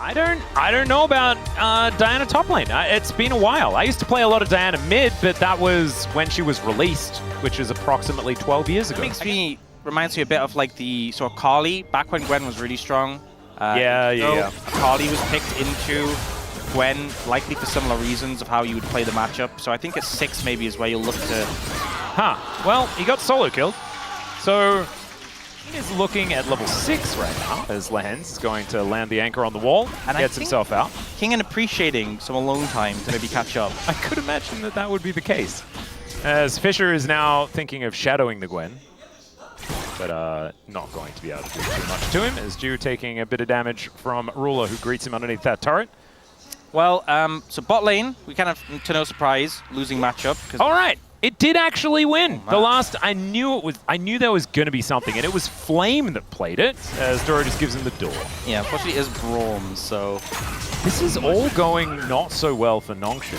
I don't know about Diana top lane. It's been a while. I used to play a lot of Diana mid, but that was when she was released, which is approximately 12 years ago. Reminds me a bit of like the sort of Carly back when Gwen was really strong. Yeah. Carly was picked into Gwen, likely for similar reasons of how you would play the matchup. So I think at 6 maybe is where you'll look to. Well, he got solo killed, so he is looking at level 6 right now as Lehends is going to land the anchor on the wall and gets himself out. King and appreciating some alone time to maybe catch up. I could imagine that that would be the case, as Fisher is now thinking of shadowing the Gwen, but not going to be able to do too much to him, as Ju taking a bit of damage from Ruler, who greets him underneath that turret. Well, so bot lane, we kind of, to no surprise, losing matchup. All right. It did actually win. The last, I knew there was going to be something, and it was Flame that played it, as Doro just gives him the door. Yeah, unfortunately it is Braum, so... This is all going not so well for Nongshim.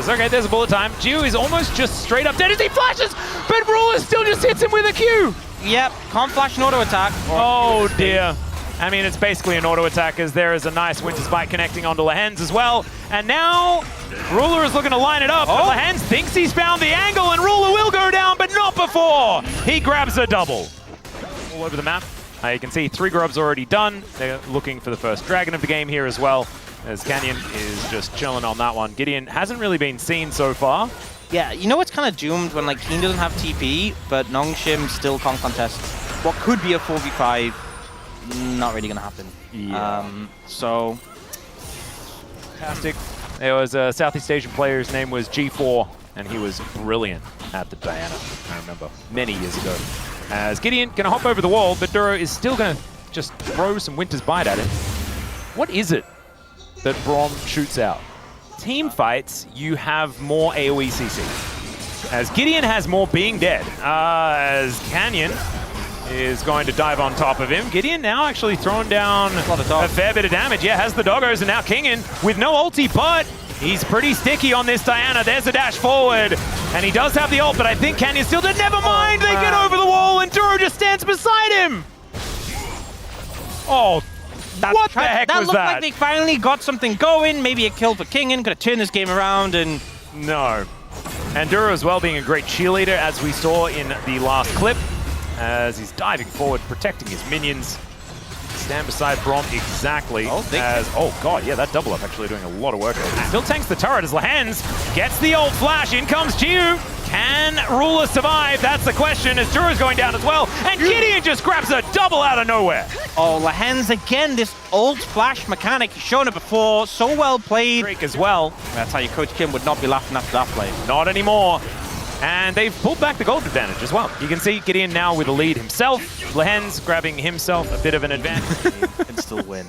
Okay, there's a bullet time. Ju is almost just straight up dead as he flashes, but Ruler still just hits him with a Q. Yep, can't flash an auto attack. Oh dear. I mean, it's basically an auto attack, as there is a nice Winter Spike connecting onto Lehends as well. And now Ruler is looking to line it up, but Lehends thinks he's found the angle, and Ruler will go down, but not before he grabs a double. All over the map. You can see 3 grubs already done. They're looking for the first dragon of the game here as well, as Canyon is just chilling on that one. Gideon hasn't really been seen so far. Yeah, you know what's kind of doomed when like Keen doesn't have TP, but Nongshim still can't contest what could be a 4v5. Not really going to happen. Yeah. So... Fantastic. There was a Southeast Asian player, his name was G4, and he was brilliant at the Diana, I remember, many years ago. As Gideon going to hop over the wall, but Duro is still going to just throw some Winter's Bite at it. What is it that Braum shoots out? Team fights, you have more AoE CC. As Gideon has more being dead. As Canyon is going to dive on top of him. Gideon now actually throwing down a fair bit of damage. Yeah, has the doggos, and now Kingin with no ulti, but he's pretty sticky on this Diana. There's a dash forward, and he does have the ult, but I think Canyon still did. Never mind, they get over the wall, and Duro just stands beside him. Oh, what the heck was that? That looked like they finally got something going. Maybe a kill for Kingin, could have turned this game around, and... No. And Duro as well being a great cheerleader, as we saw in the last clip, as he's diving forward, protecting his minions. Stand beside Braum exactly as... Oh god, yeah, that double up actually doing a lot of work. Still tanks the turret as Lehends gets the old flash. In comes Jiu. Can Ruler survive? That's the question, as Duro's going down as well. And Gideon just grabs a double out of nowhere. Oh, Lehends again, this old flash mechanic. He's shown it before. So well played. Drake as well. That's how your Coach Kim would not be laughing after that play. Not anymore. And they've pulled back the gold advantage as well. You can see Gideon now with the lead himself. Lehends grabbing himself a bit of an advantage. He can still win.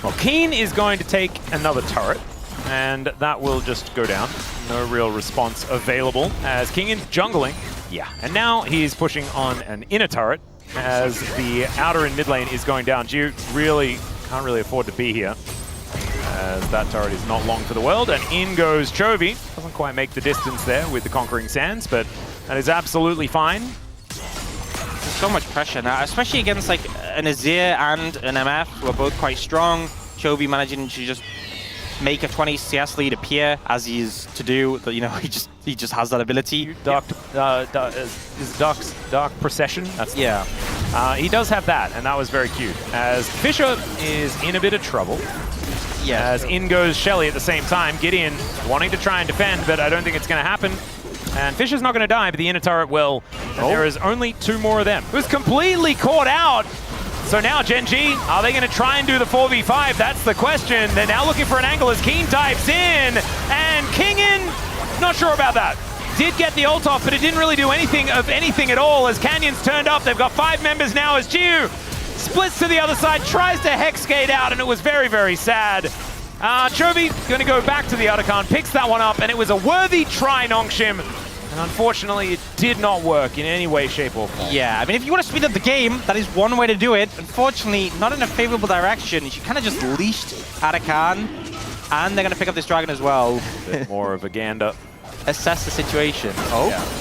Well, Keen is going to take another turret, and that will just go down. No real response available, as Kingin's jungling. Yeah, and now he's pushing on an inner turret, as the outer and mid lane is going down. Ju really can't really afford to be here, as that turret is not long for the world, and in goes Chovy. Doesn't quite make the distance there with the Conquering Sands, but that is absolutely fine. There's so much pressure now, especially against like an Azir and an MF, who are both quite strong. Chovy managing to just make a 20 CS lead appear, as he is to do. You know, he just has that ability. Dark Procession? That's he does have that, and that was very cute. As Fisher is in a bit of trouble. Yeah. As in goes Shelly at the same time. Gideon wanting to try and defend, but I don't think it's going to happen. And Fisher's not going to die, but the inner turret will. And there is only 2 more of them. Who's completely caught out. So now Gen G, are they going to try and do the 4v5? That's the question. They're now looking for an angle as Keen dives in. And Kingin, not sure about that. Did get the ult off, but it didn't really do anything at all as Canyon's turned up. They've got 5 members now as Jiu splits to the other side, tries to hex gate out, and it was very, very sad. Chovy going to go back to the Otacon, picks that one up, and it was a worthy try, Nongshim. And unfortunately, it did not work in any way, shape, or form. Yeah, I mean, if you want to speed up the game, that is one way to do it. Unfortunately, not in a favorable direction. You kind of just leashed Otacon, and they're going to pick up this dragon as well. A bit more of a gander. Assess the situation.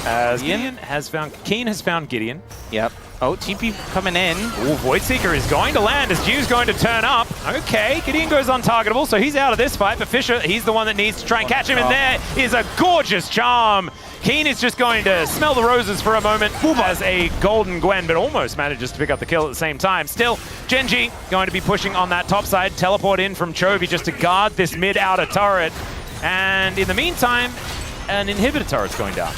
As Keen has found Gideon. Yep. Oh, TP coming in. Ooh, Voidseeker is going to land as Jiu's going to turn up. Okay, Gideon goes untargetable, so he's out of this fight, but Fisher, he's the one that needs to try and catch him, and there is a gorgeous charm. Keen is just going to smell the roses for a moment as a golden Gwen, but almost manages to pick up the kill at the same time. Still, Gen.G going to be pushing on that top side. Teleport in from Chovy just to guard this mid-outer turret. And in the meantime, an inhibitor turret's going down.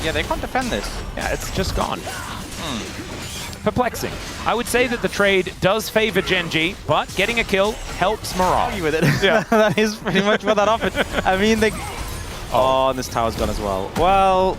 Yeah, they can't defend this. Yeah, it's just gone. Perplexing. I would say that the trade does favor Gen.G, but getting a kill helps morale. With it. Yeah. That is pretty much what that offered. I mean, they... Oh, and this tower's gone as well. Well...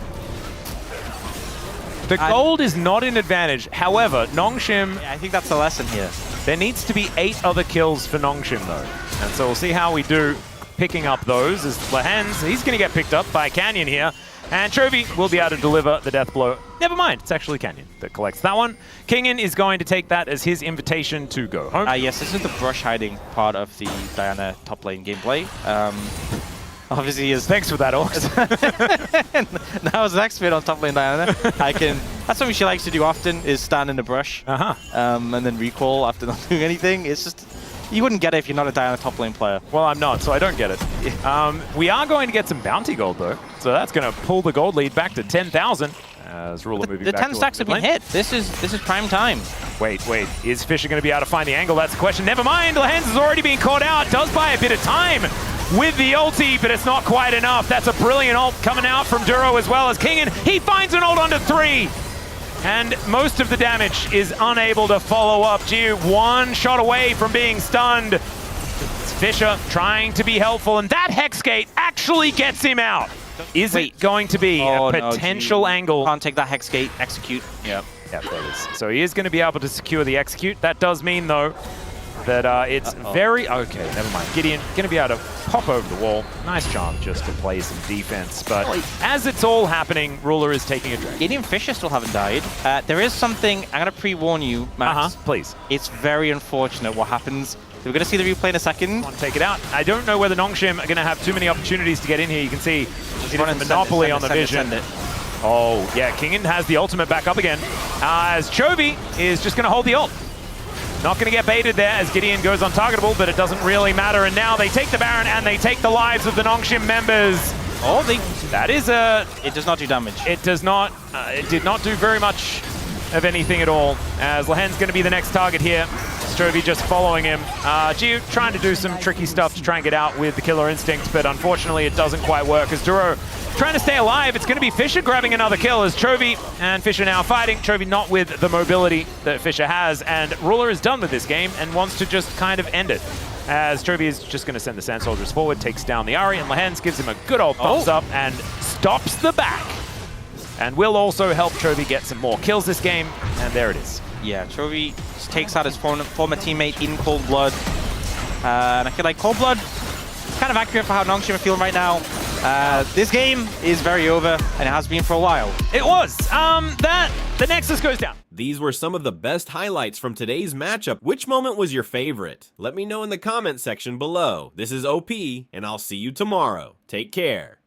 The gold is not an advantage. However, Nongshim... I think that's the lesson here. There needs to be 8 other kills for Nongshim, though. And so we'll see how we do picking up those. As Lehends, he's going to get picked up by Canyon here. And Chovy will be able to deliver the death blow. Never mind, it's actually Canyon that collects that one. Kingin is going to take that as his invitation to go home. Yes, this is the brush hiding part of the Diana top lane gameplay. Obviously, is Thanks for that, Orcs. now as X-Spin on top lane Diana, that's something she likes to do often, is stand in the brush. And then recall after not doing anything. It's just, you wouldn't get it if you're not a Diana top lane player. Well, I'm not, so I don't get it. We are going to get some bounty gold, though. So that's going to pull the gold lead back to 10,000. As Ruler moving The back 10 stacks have been hit. This is prime time. Wait. Is Fisher going to be able to find the angle? That's the question. Never mind. Lehends has already been caught out. Does buy a bit of time with the ulti, but it's not quite enough. That's a brilliant ult coming out from Duro as well as Kingin. He finds an ult under 3. And most of the damage is unable to follow up. Jiu one shot away from being stunned. It's Fisher trying to be helpful, and that Hexgate actually gets him out. Is it going to be a potential angle? Can't take that Hexgate, execute. Yep, there it is. So he is going to be able to secure the execute. That does mean, though, that it's very... Okay, never mind. Gideon going to be able to pop over the wall. Nice charm just to play some defense. But as it's all happening, Ruler is taking a drink. Gideon Fisher still haven't died. There is something, I'm going to pre-warn you, Max. Please. It's very unfortunate what happens. We're going to see the replay in a second. Want to take it out. I don't know whether Nongshim are going to have too many opportunities to get in here. You can see a monopoly on the vision. Oh, yeah, Kingin has the ultimate back up again. As Chovy is just going to hold the ult. Not going to get baited there as Gideon goes untargetable, but it doesn't really matter. And now they take the Baron and they take the lives of the Nongshim members. Oh, that is a... It does not do damage. It does not. It did not do very much of anything at all. As Lehen's going to be the next target here. Chovy just following him. Jiu trying to do some tricky stuff to try and get out with the Killer Instinct, but unfortunately it doesn't quite work as Duro trying to stay alive. It's going to be Fisher grabbing another kill as Chovy and Fisher now fighting. Chovy not with the mobility that Fisher has, and Ruler is done with this game and wants to just kind of end it. As Chovy is just going to send the Sand Soldiers forward, takes down the Ahri, and Lehends gives him a good old thumbs up and stops the back. And will also help Chovy get some more kills this game, and there it is. Yeah, Chovy just takes out his former teammate in Cold Blood. And I feel like Cold Blood kind of accurate for how Nongshim are feeling right now. This game is very over, and it has been for a while. It was. The Nexus goes down. These were some of the best highlights from today's matchup. Which moment was your favorite? Let me know in the comment section below. This is OP, and I'll see you tomorrow. Take care.